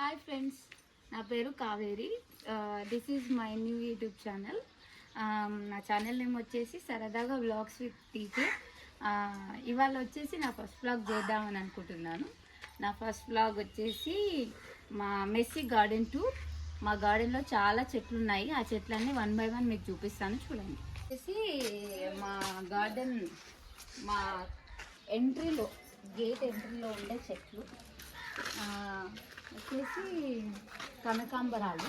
Hi friends, నా పేరు Kaveri. This is my new YouTube channel. నా ఛానల్ నేమ్ వచ్చేసి సరదాగా వ్లాగ్స్ విత్ టీచర్. ఇవాళ వచ్చేసి నా ఫస్ట్ వ్లాగ్ చేద్దామని అనుకుంటున్నాను. నా ఫస్ట్ వ్లాగ్ వచ్చేసి మా మెస్సీ గార్డెన్ టూర్. మా గార్డెన్లో చాలా చెట్లు ఉన్నాయి. ఆ చెట్లన్నీ 1 by 1 మీకు చూపిస్తాను, చూడండి. వచ్చేసి మా గార్డెన్, మా ఎంట్రీలో, గేట్ ఎంట్రీలో ఉండే చెట్లు వచ్చేసి కనకాంబరాలు.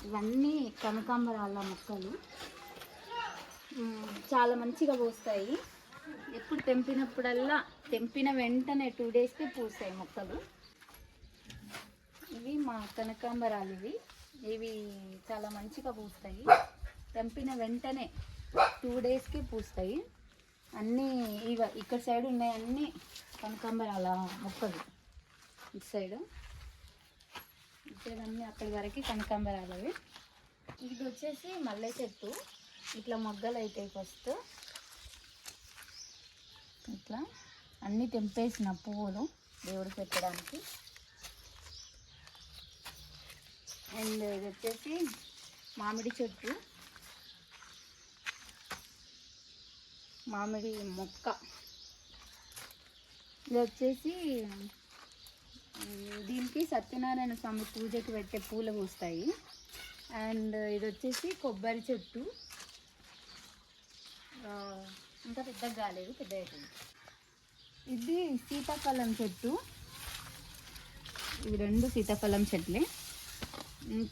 ఇవన్నీ కనకాంబరాల మొక్కలు చాలా మంచిగా పూస్తాయి. ఎప్పుడు తెంపినప్పుడల్లా, తెంపిన వెంటనే 2 daysకి పూస్తాయి మొక్కలు. ఇవి మా కనకాంబరాలు. ఇవి చాలా మంచిగా పూస్తాయి. తెంపిన వెంటనే 2 daysకి పూస్తాయి. అన్నీ ఇక్కడ సైడ్ ఉన్నాయి, అన్నీ కనకాంబరాల మొక్కలు. ఇటు సైడ్ ఇక్కడన్నీ అక్కడి వరకు కనకాంబరాలవి. ఇది వచ్చేసి మల్లె చెట్టు. ఇట్లా మొగ్గలు అవుతాయి. ఫస్ట్ ఇట్లా అన్నీ తెంపేసిన పువ్వులు దేవుడికి పెట్టడానికి. అండ్ ఇది వచ్చేసి మామిడి చెట్టు, మామిడి మొక్క. ఇది వచ్చేసి దీనికి సత్యనారాయణ స్వామి పూజకి పెట్టే పూలు పూస్తాయి. అండ్ ఇది వచ్చేసి కొబ్బరి చెట్టు. ఇంకా పెద్దగా కాలేదు, పెద్ద అవుతుంది. ఇది సీతాఫలం చెట్టు. ఇవి 2 సీతాఫలం చెట్లే.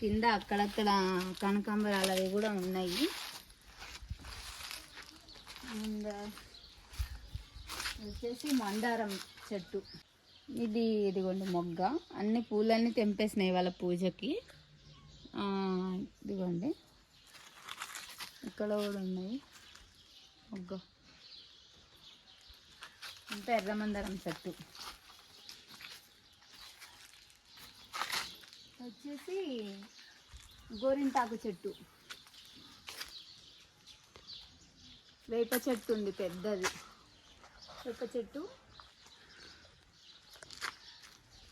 కింద అక్కడక్కడ కనకాంబరాలు అవి కూడా ఉన్నాయి. అండ్ వచ్చేసి మందారం చెట్టు. ఇదిగోండి మొగ్గ. అన్ని పూలన్నీ తెంపేసినాయి వాళ్ళ పూజకి. ఇదిగోండి ఇక్కడ కూడా ఉన్నాయి మొగ్గ. ఇంకా ఎర్రమందారం చెట్టు. వచ్చేసి గోరింటాకు చెట్టు. వేప చెట్టు ఉంది పెద్దది, వేప చెట్టు.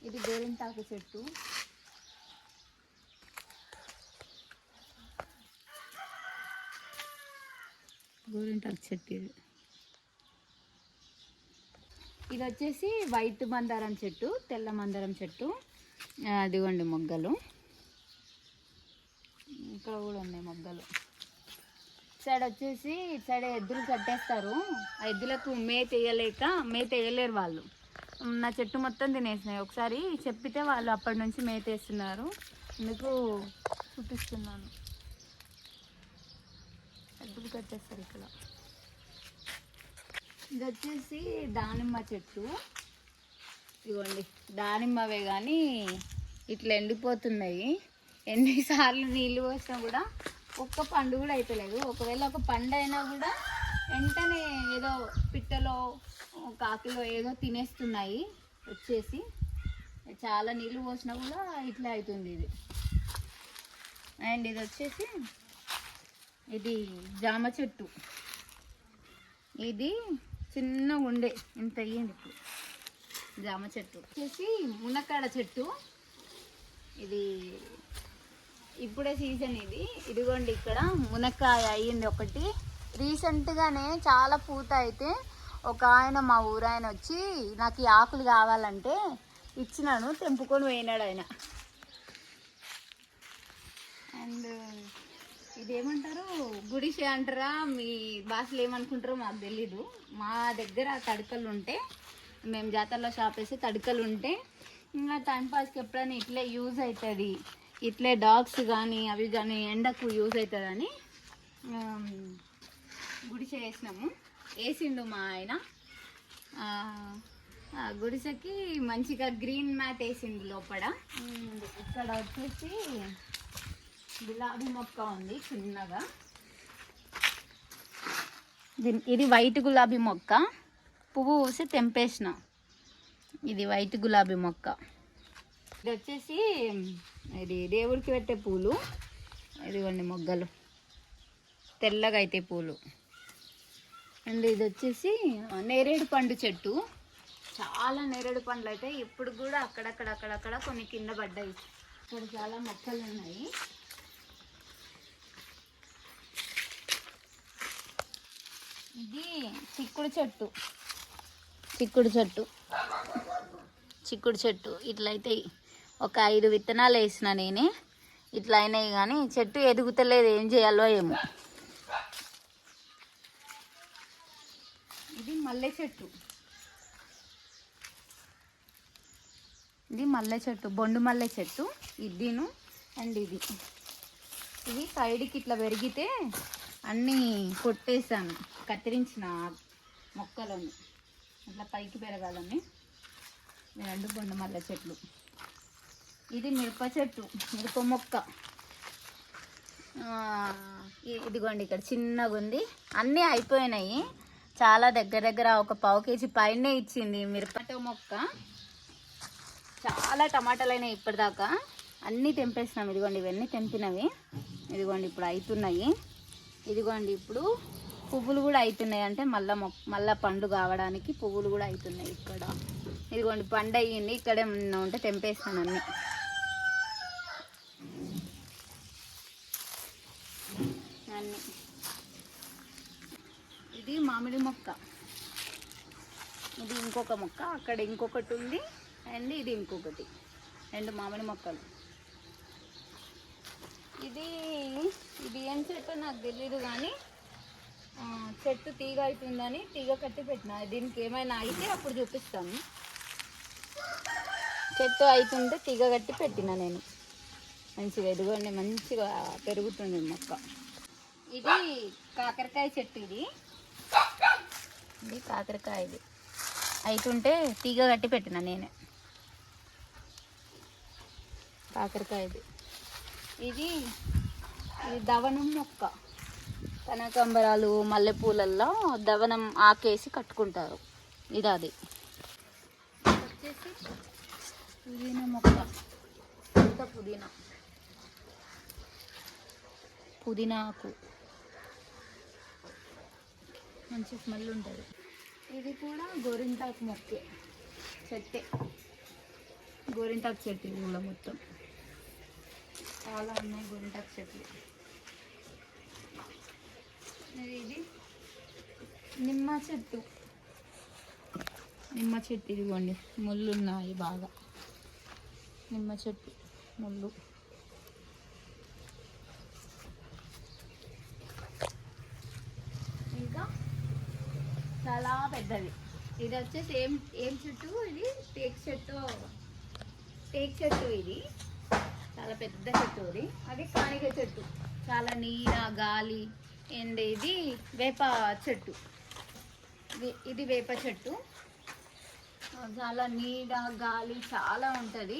ఇది గోరింటాకు చెట్టు. గోరింటాకు చెట్టు ఇది వచ్చేసి వైట్ మందారం చెట్టు, తెల్ల మందారం చెట్టు. అదిగోండి మొగ్గలు. ఇక్కడ కూడా ఉన్నాయి మొగ్గలు. సైడ్ వచ్చేసి సైడ్ ఎద్దులు కట్టేస్తారు. ఆ ఎద్దులకు మేత వేయలేరు వాళ్ళు. నా చెట్టు మొత్తం తినేసినాయి. ఒకసారి చెప్పితే వాళ్ళు అప్పటి నుంచి మేత వేస్తున్నారు. అందుకు చూపిస్తున్నాను. ఎద్దులు కట్టేస్తారు ఇక్కడ. ఇది వచ్చేసి దానిమ్మ చెట్టు. ఇదిగోండి దానిమ్మవే కానీ ఇట్లా ఎండిపోతున్నాయి. ఎన్నిసార్లు నీళ్ళు పోసినా కూడా ఒక్క పండు కూడా అయితలేదు. ఒకవేళ ఒక పండు అయినా కూడా వెంటనే ఏదో పిట్టలో కాకిలో ఏదో తినేస్తున్నాయి వచ్చేసి. చాలా నీళ్ళు పోసినా కూడా ఇట్లా అవుతుంది ఇది. అండ్ ఇది వచ్చేసి ఇది జామ చెట్టు. ఇది చిన్నగా ఉండే ఇంత అయ్యింది ఇప్పుడు. జామ చెట్టు వచ్చేసి మునక్కాడ చెట్టు. ఇది ఇప్పుడే సీజన్. ఇదిగోండి ఇక్కడ మునక్కాయ అయ్యింది ఒకటి. రీసెంట్గానే చాలా పూత అయితే ఒక ఆయన, మా ఊరాయన వచ్చి నాకు ఈ ఆకులు కావాలంటే ఇచ్చినాను, తెంపుకొని పోయినాడు ఆయన. అండ్ ఇదేమంటారు, గుడిసె అంటారా, మీ భాషలు ఏమనుకుంటారో మాకు తెలీదు. మా దగ్గర తడకలు ఉంటే, మేము జాతరలో షాప్ వేసి తడకలు ఉంటే ఇంకా టైంపాస్కి ఎప్పుడైనా ఇట్లే యూజ్ అవుతుంది, ఇట్లే డాగ్స్ కానీ అవి కానీ ఎండకు యూజ్ అవుతుందని గుడిసె వేసినాము. వేసిండు మా ఆయన. గుడిసెకి మంచిగా గ్రీన్ మ్యాట్ వేసిండు లోపల. ఇక్కడ వచ్చేసి గులాబీ మొక్క ఉంది చిన్నగా. ఇది వైట్ గులాబీ మొక్క. పువ్వు పూసి తెంపేసిన. ఇది వైట్ గులాబీ మొక్క. ఇది వచ్చేసి ఇది దేవుడికి పెట్టే పూలు. ఇదిగోండి మొగ్గలు తెల్లగా అయితే పూలు. అండ్ ఇది వచ్చేసి నేరేడు పండు చెట్టు. చాలా నేరేడు పండ్లు అయితే ఇప్పుడు కూడా అక్కడక్కడ కొన్ని కింద పడ్డాయి. ఇక్కడ చాలా మొక్కలు ఉన్నాయి. ఇది చిక్కుడు చెట్టు ఇట్లయితే ఒక 5 విత్తనాలు వేసిన నేనే, ఇట్లా అయినాయి కానీ చెట్టు ఎదుగుతలేదు, ఏం చేయాలో ఏమో. ఇది మల్లె చెట్టు, బొండు మల్లె చెట్టు. ఇదిను అండ్ ఇవి సైడ్కి ఇట్లా పెరిగితే అన్నీ కొట్టేసాను, కత్తిరించిన మొక్కలను అట్లా పైకి పెరగాలని. 2 బొండు మల్లె చెట్లు. ఇది మిరప మొక్క. ఇదిగోండి ఇక్కడ చిన్నగా ఉంది. అన్నీ అయిపోయినాయి, చాలా దగ్గర ఒక 1/2 కేజీ పైనే ఇచ్చింది మిరప మొక్క. చాలా టమాటాలు అయినాయి ఇప్పటిదాకా, అన్నీ తెంపేసినాం. ఇదిగోండి ఇవన్నీ తెంపినవి. ఇదిగోండి ఇప్పుడు అవుతున్నాయి. ఇదిగోండి ఇప్పుడు పువ్వులు కూడా అవుతున్నాయి, అంటే మళ్ళా పండు కావడానికి పువ్వులు కూడా అవుతున్నాయి ఇక్కడ. ఇదిగోండి పండు అయ్యింది, ఇక్కడే ఉంటే తెంపేస్తాను అన్నీ. ఇది మామిడి మొక్క. ఇది ఇంకొక మొక్క, అక్కడ ఇంకొకటి ఉంది, అండ్ ఇది ఇంకొకటి. 2 మామిడి మొక్కలు. ఇది ఏం చెట్టు నాకు తెలీదు కానీ చెట్టు తీగ అవుతుందని తీగ కట్టి పెట్టిన. దీనికి ఏమైనా అయితే అప్పుడు చూపిస్తాను. చెట్టు అవుతుంటే తీగ కట్టి పెట్టిన నేను. మంచిగా ఎదుగుండి, మంచిగా పెరుగుతుంది మొక్క. ఇది కాకరకాయ చెట్టు. ఇది కాకరకాయ. ఇది అవుతుంటే తీగ కట్టి పెట్టిన నేనే, కాకరకాయది. ఇది దవనం మొక్క. కనకాంబరాలు, మల్లెపూలల్లో దవనం ఆకేసి కట్టుకుంటారు. ఇది అది వచ్చేసి పుదీనా మొక్క. ఇంత పుదీనా ఆకు మంచి స్మెల్ ఉంటుంది. ఇది కూడా గోరింటాకు మొక్కే చెట్టే. గోరింటాకు చెట్టు ఇది కూడా మొత్తం చాలా ఉన్నాయి గోరింటాకు చెట్లు. ఇది నిమ్మ చెట్టు. ఇదిగోండి ముళ్ళు ఉన్నాయి బాగా. నిమ్మ చెట్టు ముళ్ళు. ఇంకా చాలా పెద్దది. ఇది వచ్చేసి ఏం చెట్టు, ఇది టేక్ చెట్టు. ఇది చాలా పెద్ద చెట్టు. అది కానిగ చెట్టు, చాలా నీడ గాలి. అండ్ ఇది వేప చెట్టు. ఇది వేప చెట్టు, చాలా నీడ గాలి చాలా ఉంటుంది.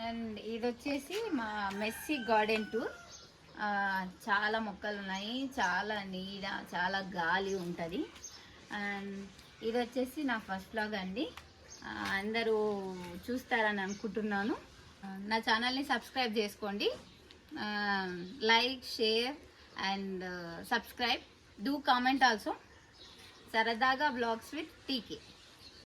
అండ్ ఇది వచ్చేసి మా మెస్సీ గార్డెన్ టూర్. చాలా మొక్కలు ఉన్నాయి, చాలా నీడ, చాలా గాలి ఉంటుంది. అండ్ ఇది వచ్చేసి నా ఫస్ట్ వ్లాగ్ అండి. అందరూ చూస్తారని అనుకుంటున్నాను. నా ఛానల్ని సబ్స్క్రైబ్ చేసుకోండి. Like, share and subscribe. Do comment also. సరదాగా వ్లాగ్స్ విత్ టీకే.